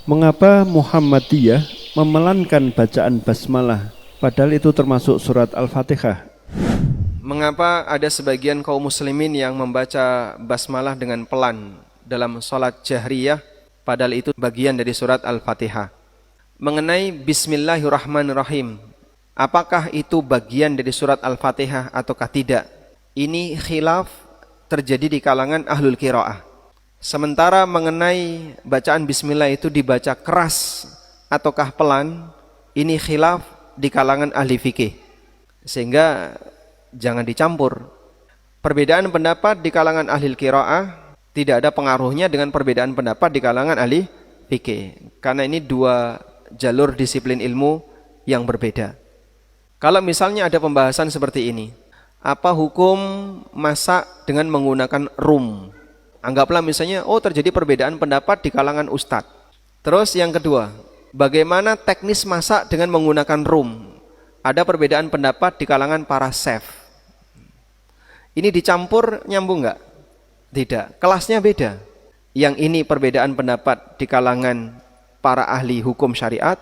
Mengapa Muhammadiyah memelankan bacaan basmalah padahal itu termasuk surat Al-Fatihah? Mengapa ada sebagian kaum muslimin yang membaca basmalah dengan pelan dalam sholat jahriyah padahal itu bagian dari surat Al-Fatihah? Mengenai Bismillahirrahmanirrahim, apakah itu bagian dari surat Al-Fatihah ataukah tidak? Ini khilaf terjadi di kalangan ahlul qiraah. Sementara mengenai bacaan bismillah itu dibaca keras ataukah pelan, ini khilaf di kalangan ahli fikih. Sehingga jangan dicampur. Perbedaan pendapat di kalangan ahli qiraah tidak ada pengaruhnya dengan perbedaan pendapat di kalangan ahli fikih. Karena ini dua jalur disiplin ilmu yang berbeda. Kalau misalnya ada pembahasan seperti ini, apa hukum masak dengan menggunakan rum? Anggaplah misalnya, terjadi perbedaan pendapat di kalangan ustadz. Terus yang kedua, bagaimana teknis masak dengan menggunakan rum? Ada perbedaan pendapat di kalangan para chef. Ini dicampur nyambung nggak? Tidak, kelasnya beda. Yang ini perbedaan pendapat di kalangan para ahli hukum syariat,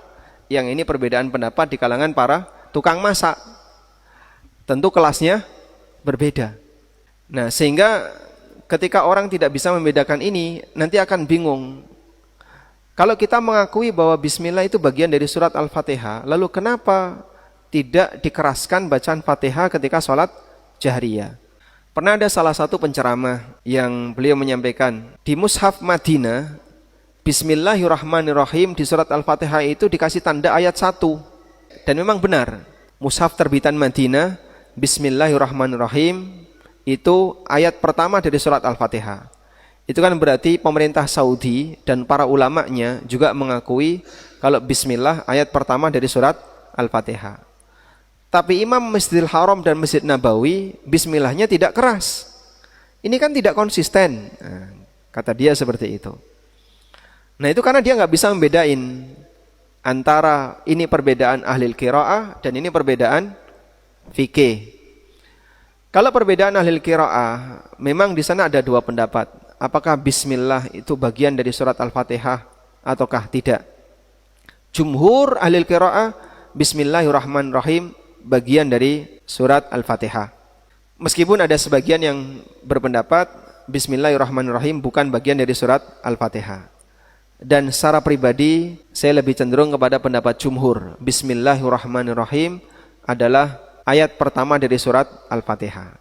yang ini perbedaan pendapat di kalangan para tukang masak. Tentu kelasnya berbeda. Nah, sehingga ketika orang tidak bisa membedakan ini, nanti akan bingung. Kalau kita mengakui bahwa bismillah itu bagian dari surat Al-Fatihah, lalu kenapa tidak dikeraskan bacaan Fatihah ketika sholat jahriyah? Pernah ada salah satu penceramah yang beliau menyampaikan, di mushaf Madinah, Bismillahirrahmanirrahim di surat Al-Fatihah itu dikasih tanda ayat 1. Dan memang benar, mushaf terbitan Madinah, Bismillahirrahmanirrahim, itu ayat pertama dari surat Al-Fatihah. Itu kan berarti pemerintah Saudi dan para ulamanya juga mengakui kalau bismillah ayat pertama dari surat Al-Fatihah. Tapi Imam Masjidil Haram dan Masjid Nabawi bismillahnya tidak keras. Ini kan tidak konsisten. Nah, kata dia seperti itu. Nah, itu karena dia nggak bisa membedain antara ini perbedaan ahli qiraah dan ini perbedaan fikih. Kalau perbedaan ahli qiraah, memang di sana ada dua pendapat. Apakah bismillah itu bagian dari surat Al-Fatihah ataukah tidak? Jumhur ahli qiraah, Bismillahirrahmanirrahim bagian dari surat Al-Fatihah. Meskipun ada sebagian yang berpendapat Bismillahirrahmanirrahim bukan bagian dari surat Al-Fatihah. Dan secara pribadi saya lebih cenderung kepada pendapat jumhur. Bismillahirrahmanirrahim adalah ayat pertama dari surat Al-Fatihah.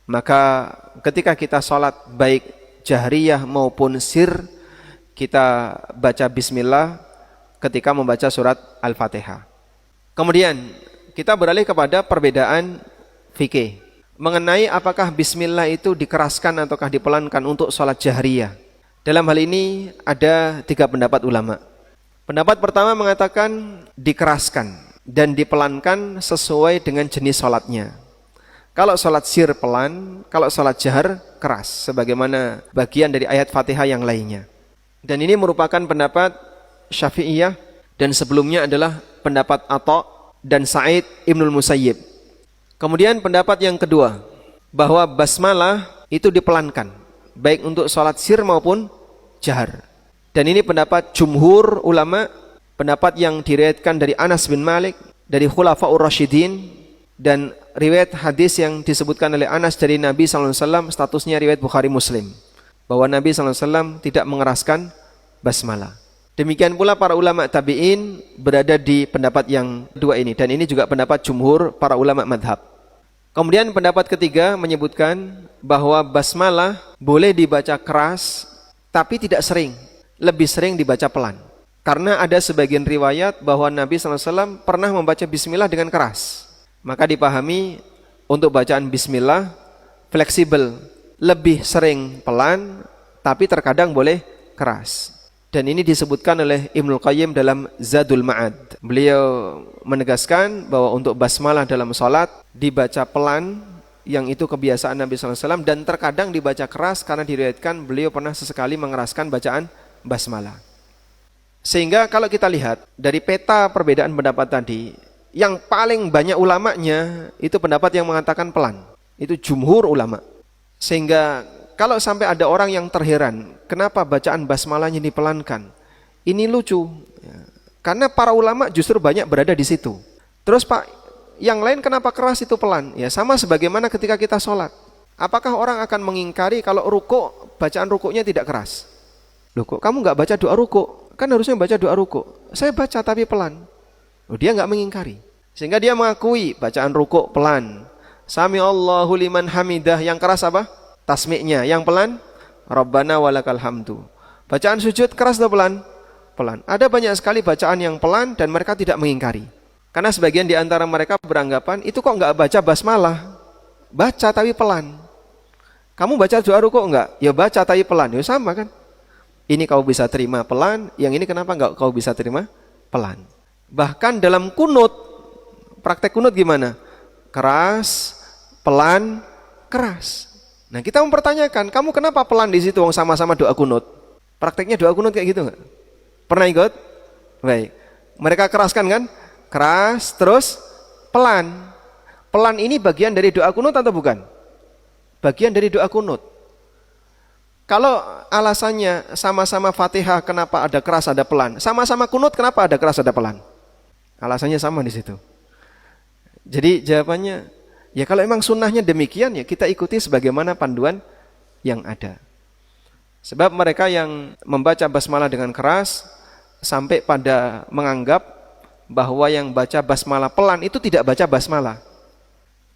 Maka ketika kita sholat baik jahriyah maupun sir, kita baca bismillah ketika membaca surat Al-Fatihah. Kemudian kita beralih kepada perbedaan fikih mengenai apakah bismillah itu dikeraskan ataukah dipelankan untuk sholat jahriyah. Dalam hal ini ada 3 pendapat ulama. Pendapat pertama mengatakan dikeraskan dan dipelankan sesuai dengan jenis sholatnya. Kalau sholat sir pelan, kalau sholat jahar keras, sebagaimana bagian dari ayat Fatihah yang lainnya. Dan ini merupakan pendapat Syafi'iyah, dan sebelumnya adalah pendapat Atha dan Sa'id Ibnul Musayyib. Kemudian pendapat yang kedua, bahwa basmalah itu dipelankan, baik untuk sholat sir maupun jahar. Dan ini pendapat jumhur ulama, pendapat yang diriwayatkan dari Anas bin Malik, dari Khulafaur Rasyidin, dan riwayat hadis yang disebutkan oleh Anas dari Nabi SAW, statusnya riwayat Bukhari Muslim, bahwa Nabi SAW tidak mengeraskan basmalah. Demikian pula para ulama tabi'in berada di pendapat yang dua ini, dan ini juga pendapat jumhur para ulama madhab. Kemudian pendapat ketiga menyebutkan bahwa basmalah boleh dibaca keras, tapi tidak sering, lebih sering dibaca pelan. Karena ada sebagian riwayat bahwa Nabi SAW pernah membaca bismillah dengan keras. Maka dipahami untuk bacaan bismillah fleksibel, lebih sering pelan, tapi terkadang boleh keras. Dan ini disebutkan oleh Ibnul Qayyim dalam Zadul Ma'ad. Beliau menegaskan bahwa untuk basmalah dalam sholat dibaca pelan, yang itu kebiasaan Nabi SAW, dan terkadang dibaca keras karena diriwayatkan beliau pernah sesekali mengeraskan bacaan basmalah. Sehingga kalau kita lihat dari peta perbedaan pendapat tadi, yang paling banyak ulamanya itu pendapat yang mengatakan pelan. Itu jumhur ulama. Sehingga kalau sampai ada orang yang terheran, kenapa bacaan basmalahnya dipelankan? Ini lucu. Ya. Karena para ulama justru banyak berada di situ. Terus Pak, yang lain kenapa keras itu pelan? Ya sama sebagaimana ketika kita sholat. Apakah orang akan mengingkari kalau rukuk, bacaan rukuknya tidak keras? Loh kok kamu nggak baca doa rukuk? Kan harusnya baca doa rukuk. Saya baca tapi pelan. Oh, dia nggak mengingkari. Sehingga dia mengakui bacaan rukuk pelan. Sami Allahu liman hamidah. Yang keras apa? Tasmiknya. Yang pelan? Rabbana walakal hamdu. Bacaan sujud keras atau pelan? Pelan. Ada banyak sekali bacaan yang pelan dan mereka tidak mengingkari. Karena sebagian di antara mereka beranggapan, itu kok nggak baca basmalah? Baca tapi pelan. Kamu baca doa rukuk enggak? Ya baca tapi pelan. Ya sama kan? Ini kau bisa terima pelan, yang ini kenapa enggak kau bisa terima pelan? Bahkan dalam kunut, praktek kunut gimana? Keras, pelan, keras. Nah kita mempertanyakan, kamu kenapa pelan di situ? Sama-sama doa kunut. Prakteknya doa kunut kayak gitu enggak? Pernah ikut? Baik. Mereka keraskan kan? Keras, terus pelan. Pelan ini bagian dari doa kunut atau bukan? Bagian dari doa kunut. Kalau alasannya sama-sama Fatihah kenapa ada keras ada pelan? Sama-sama kunut kenapa ada keras ada pelan? Alasannya sama di situ. Jadi jawabannya, ya kalau emang sunnahnya demikian ya kita ikuti sebagaimana panduan yang ada. Sebab mereka yang membaca basmalah dengan keras sampai pada menganggap bahwa yang baca basmalah pelan itu tidak baca basmalah.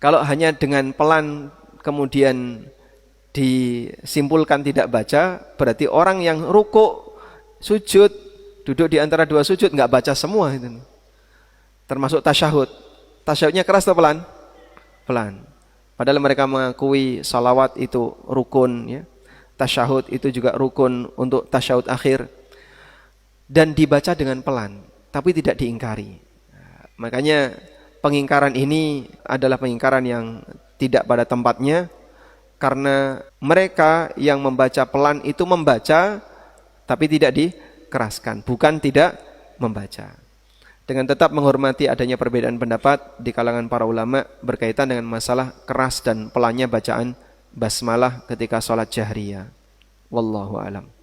Kalau hanya dengan pelan kemudian disimpulkan tidak baca, berarti orang yang rukuk, sujud, duduk di antara dua sujud nggak baca semua itu. Termasuk tasyahud. Tasyahudnya keras atau pelan? Pelan. Padahal mereka mengakui salawat itu rukun, ya. Tasyahud itu juga rukun untuk tasyahud akhir. Dan dibaca dengan pelan, tapi tidak diingkari. Makanya pengingkaran ini adalah pengingkaran yang tidak pada tempatnya, karena mereka yang membaca pelan itu membaca tapi tidak dikeraskan, bukan tidak membaca. Dengan tetap menghormati adanya perbedaan pendapat di kalangan para ulama berkaitan dengan masalah keras dan pelannya bacaan basmalah ketika sholat jahriyah. Wallahu alam.